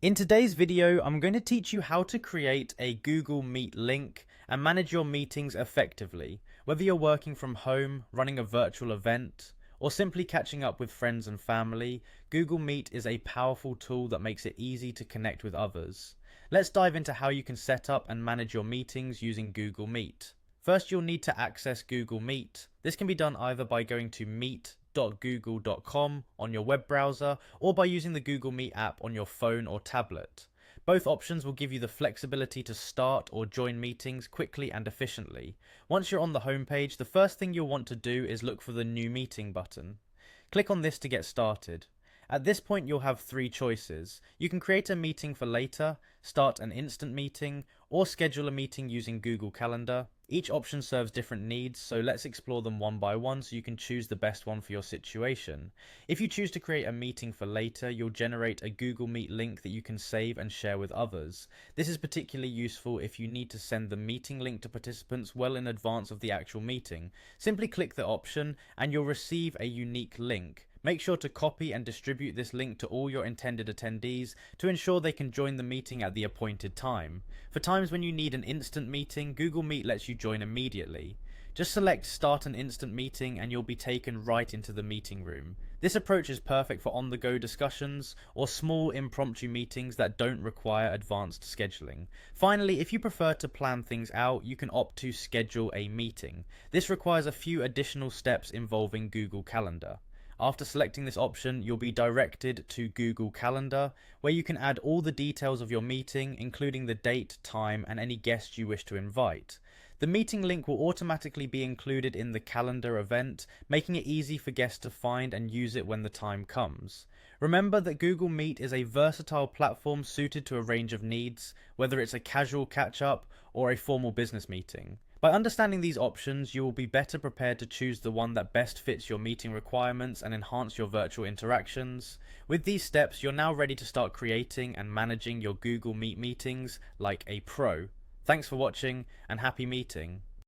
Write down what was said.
In today's video, I'm going to teach you how to create a Google Meet link and manage your meetings effectively. Whether you're working from home, running a virtual event, or simply catching up with friends and family, Google Meet is a powerful tool that makes it easy to connect with others. Let's dive into how you can set up and manage your meetings using Google Meet. First, you'll need to access Google Meet. This can be done either by going to meet.google.com on your web browser or by using the Google Meet app on your phone or tablet. Both options will give you the flexibility to start or join meetings quickly and efficiently. Once you're on the homepage, the first thing you'll want to do is look for the New Meeting button. Click on this to get started. At this point, you'll have three choices. You can create a meeting for later, start an instant meeting, or schedule a meeting using Google Calendar. Each option serves different needs, so let's explore them one by one so you can choose the best one for your situation. If you choose to create a meeting for later, you'll generate a Google Meet link that you can save and share with others. This is particularly useful if you need to send the meeting link to participants well in advance of the actual meeting. Simply click the option and you'll receive a unique link. Make sure to copy and distribute this link to all your intended attendees to ensure they can join the meeting at the appointed time. For times when you need an instant meeting, Google Meet lets you join immediately. Just select Start an Instant Meeting and you'll be taken right into the meeting room. This approach is perfect for on-the-go discussions or small impromptu meetings that don't require advanced scheduling. Finally, if you prefer to plan things out, you can opt to schedule a meeting. This requires a few additional steps involving Google Calendar. After selecting this option, you'll be directed to Google Calendar, where you can add all the details of your meeting, including the date, time, and any guests you wish to invite. The meeting link will automatically be included in the calendar event, making it easy for guests to find and use it when the time comes. Remember that Google Meet is a versatile platform suited to a range of needs, whether it's a casual catch-up or a formal business meeting. By understanding these options, you will be better prepared to choose the one that best fits your meeting requirements and enhance your virtual interactions. With these steps, you're now ready to start creating and managing your Google Meet meetings like a pro. Thanks for watching and happy meeting.